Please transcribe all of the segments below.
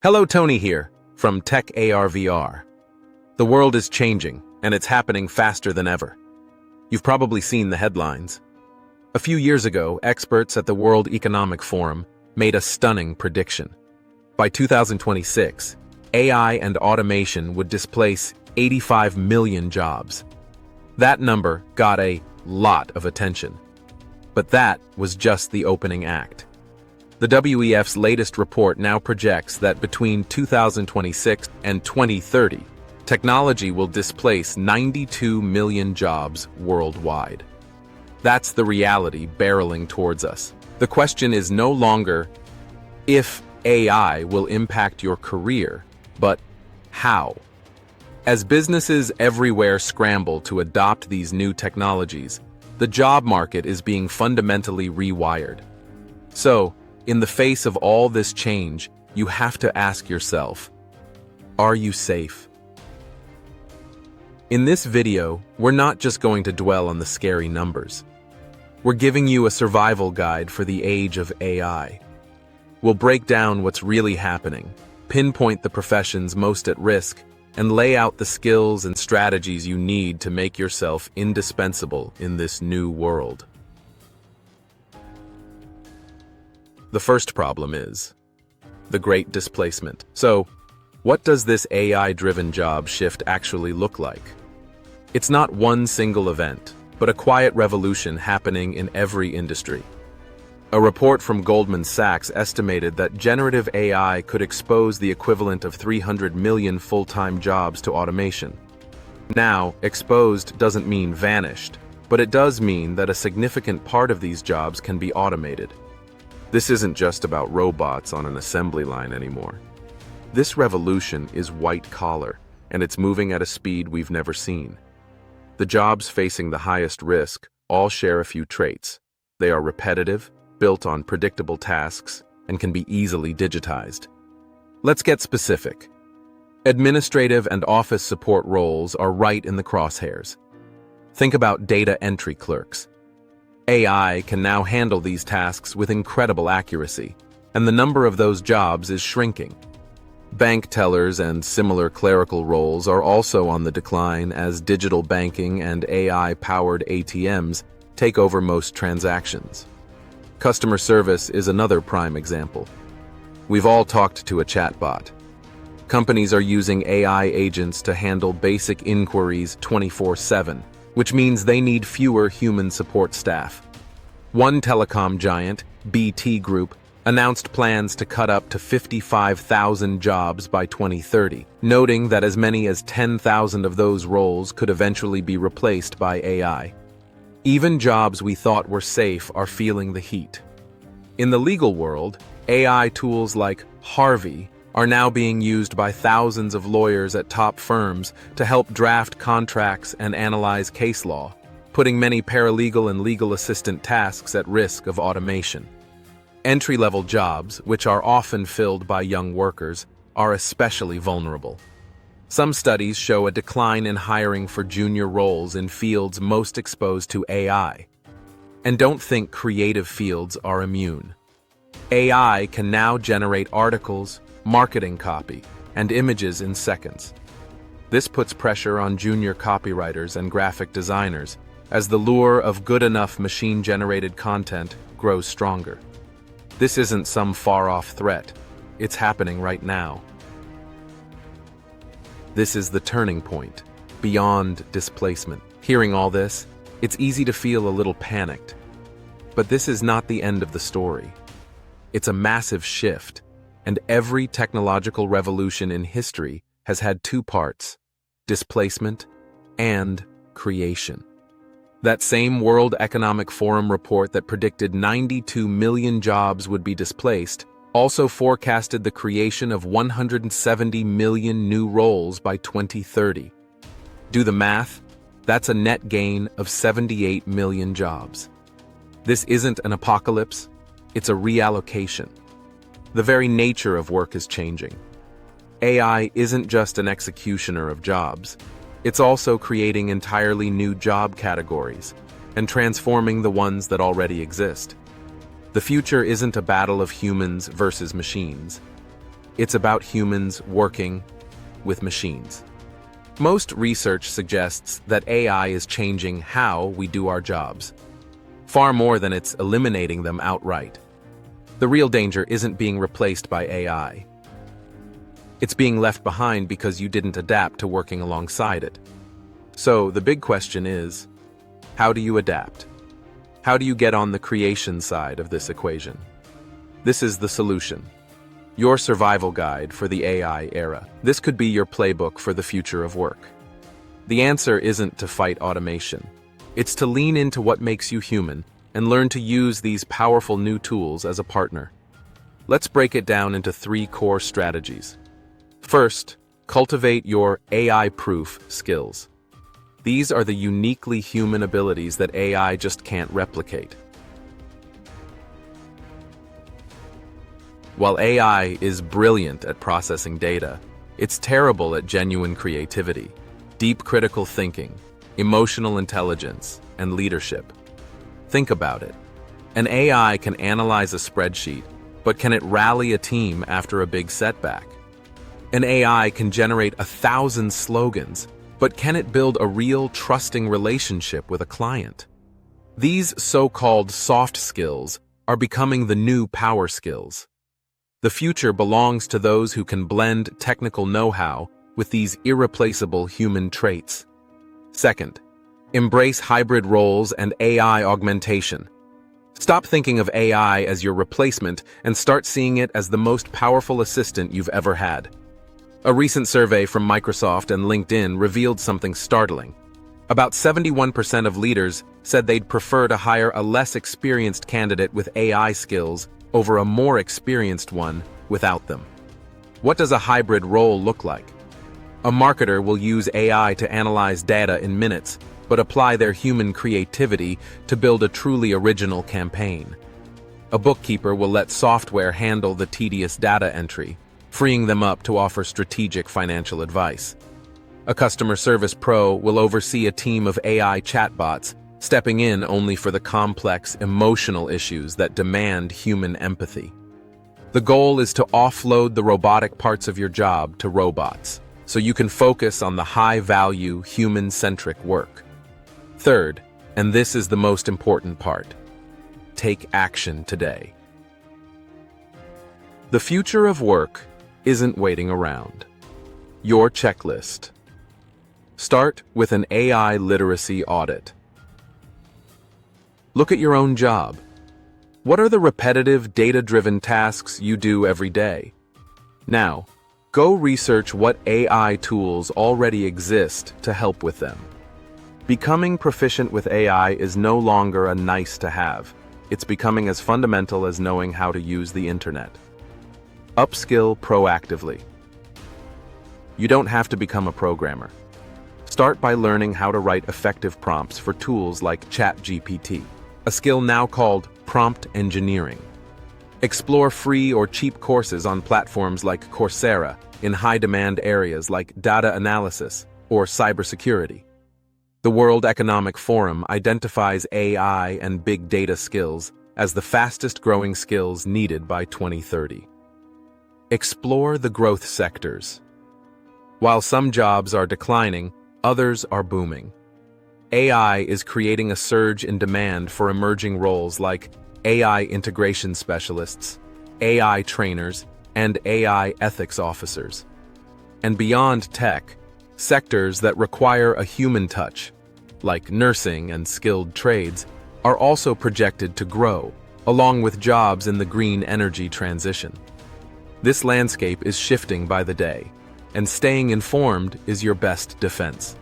Hello, Tony here, from Tec-ARVR. The world is changing, and it's happening faster than ever. You've probably seen the headlines. A few years ago, experts at the World Economic Forum made a stunning prediction. By 2026, AI and automation would displace 85 million jobs. That number got a lot of attention. But that was just the opening act. The WEF's latest report now projects that between 2026 and 2030, technology will displace 92 million jobs worldwide. That's the reality barreling towards us. The question is no longer if AI will impact your career, but how. As businesses everywhere scramble to adopt these new technologies, the job market is being fundamentally rewired. So, in the face of all this change, you have to ask yourself, are you safe? In this video, we're not just going to dwell on the scary numbers. We're giving you a survival guide for the age of AI. We'll break down what's really happening, pinpoint the professions most at risk, and lay out the skills and strategies you need to make yourself indispensable in this new world. The first problem is the great displacement. So, what does this AI-driven job shift actually look like? It's not one single event, but a quiet revolution happening in every industry. A report from Goldman Sachs estimated that generative AI could expose the equivalent of 300 million full-time jobs to automation. Now, exposed doesn't mean vanished, but it does mean that a significant part of these jobs can be automated. This isn't just about robots on an assembly line anymore. This revolution is white-collar, and it's moving at a speed we've never seen. The jobs facing the highest risk all share a few traits. They are repetitive, built on predictable tasks, and can be easily digitized. Let's get specific. Administrative and office support roles are right in the crosshairs. Think about data entry clerks. AI can now handle these tasks with incredible accuracy, and the number of those jobs is shrinking. Bank tellers and similar clerical roles are also on the decline as digital banking and AI-powered ATMs take over most transactions. Customer service is another prime example. We've all talked to a chatbot. Companies are using AI agents to handle basic inquiries 24/7, which means they need fewer human support staff. One telecom giant, BT Group, announced plans to cut up to 55,000 jobs by 2030, noting that as many as 10,000 of those roles could eventually be replaced by AI. Even jobs we thought were safe are feeling the heat. In the legal world, AI tools like Harvey are now being used by thousands of lawyers at top firms to help draft contracts and analyze case law, putting many paralegal and legal assistant tasks at risk of automation. Entry-level jobs, which are often filled by young workers, are especially vulnerable. Some studies show a decline in hiring for junior roles in fields most exposed to AI. And don't think creative fields are immune. AI can now generate articles, marketing copy, and images in seconds. This puts pressure on junior copywriters and graphic designers as the lure of good enough machine-generated content grows stronger. This isn't some far-off threat. It's happening right now. This is the turning point, beyond displacement. Hearing all this, it's easy to feel a little panicked. But this is not the end of the story. It's a massive shift, and every technological revolution in history has had two parts: displacement and creation. That same World Economic Forum report that predicted 92 million jobs would be displaced also forecasted the creation of 170 million new roles by 2030. Do the math, that's a net gain of 78 million jobs. This isn't an apocalypse, it's a reallocation. The very nature of work is changing. AI isn't just an executioner of jobs. It's also creating entirely new job categories and transforming the ones that already exist. The future isn't a battle of humans versus machines. It's about humans working with machines. Most research suggests that AI is changing how we do our jobs, far more than it's eliminating them outright. The real danger isn't being replaced by AI. It's being left behind because you didn't adapt to working alongside it. So the big question is, how do you adapt? How do you get on the creation side of this equation? This is the solution. Your survival guide for the AI era. This could be your playbook for the future of work. The answer isn't to fight automation. It's to lean into what makes you human and learn to use these powerful new tools as a partner. Let's break it down into 3 core strategies. First, cultivate your AI-proof skills. These are the uniquely human abilities that AI just can't replicate. While AI is brilliant at processing data, it's terrible at genuine creativity, deep critical thinking, emotional intelligence, and leadership. Think about it. An AI can analyze a spreadsheet, but can it rally a team after a big setback? An AI can generate 1,000 slogans, but can it build a real, trusting relationship with a client? These so-called soft skills are becoming the new power skills. The future belongs to those who can blend technical know-how with these irreplaceable human traits. Second, embrace hybrid roles and AI augmentation. Stop thinking of AI as your replacement and start seeing it as the most powerful assistant you've ever had. A recent survey from Microsoft and LinkedIn revealed something startling. About 71% of leaders said they'd prefer to hire a less experienced candidate with AI skills over a more experienced one without them. What does a hybrid role look like? A marketer will use AI to analyze data in minutes, but apply their human creativity to build a truly original campaign. A bookkeeper will let software handle the tedious data entry, freeing them up to offer strategic financial advice. A customer service pro will oversee a team of AI chatbots, stepping in only for the complex, emotional issues that demand human empathy. The goal is to offload the robotic parts of your job to robots, so you can focus on the high-value, human-centric work. Third, and this is the most important part, take action today. The future of work isn't waiting around. Your checklist. Start with an AI literacy audit. Look at your own job. What are the repetitive, data-driven tasks you do every day? Now, go research what AI tools already exist to help with them. Becoming proficient with AI is no longer a nice-to-have. It's becoming as fundamental as knowing how to use the internet. Upskill proactively. You don't have to become a programmer. Start by learning how to write effective prompts for tools like ChatGPT, a skill now called prompt engineering. Explore free or cheap courses on platforms like Coursera in high-demand areas like data analysis or cybersecurity. The World Economic Forum identifies AI and big data skills as the fastest-growing skills needed by 2030. Explore the growth sectors. While some jobs are declining, others are booming. AI is creating a surge in demand for emerging roles like AI integration specialists, AI trainers, and AI ethics officers. And beyond tech, sectors that require a human touch, like nursing and skilled trades, are also projected to grow, along with jobs in the green energy transition. This landscape is shifting by the day, and staying informed is your best defense.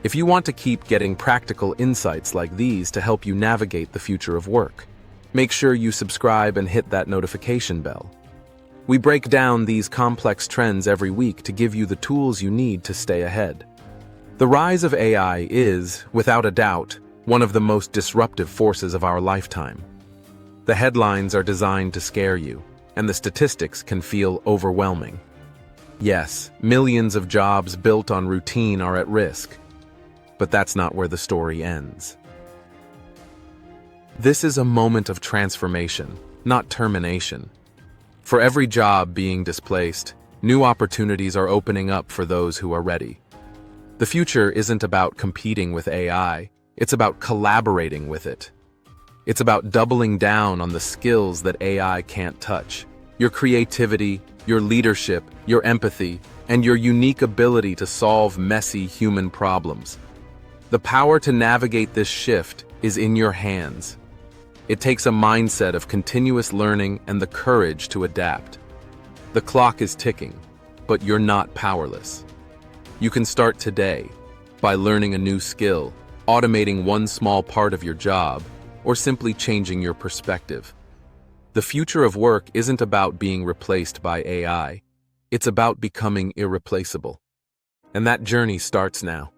If you want to keep getting practical insights like these to help you navigate the future of work, make sure you subscribe and hit that notification bell. We break down these complex trends every week to give you the tools you need to stay ahead. The rise of AI is, without a doubt, one of the most disruptive forces of our lifetime. The headlines are designed to scare you, and the statistics can feel overwhelming. Yes, millions of jobs built on routine are at risk, but that's not where the story ends. This is a moment of transformation, not termination. For every job being displaced, new opportunities are opening up for those who are ready. The future isn't about competing with AI, it's about collaborating with it. It's about doubling down on the skills that AI can't touch. Your creativity, your leadership, your empathy, and your unique ability to solve messy human problems. The power to navigate this shift is in your hands. It takes a mindset of continuous learning and the courage to adapt. The clock is ticking, but you're not powerless. You can start today by learning a new skill, automating one small part of your job, or simply changing your perspective. The future of work isn't about being replaced by AI. It's about becoming irreplaceable. And that journey starts now.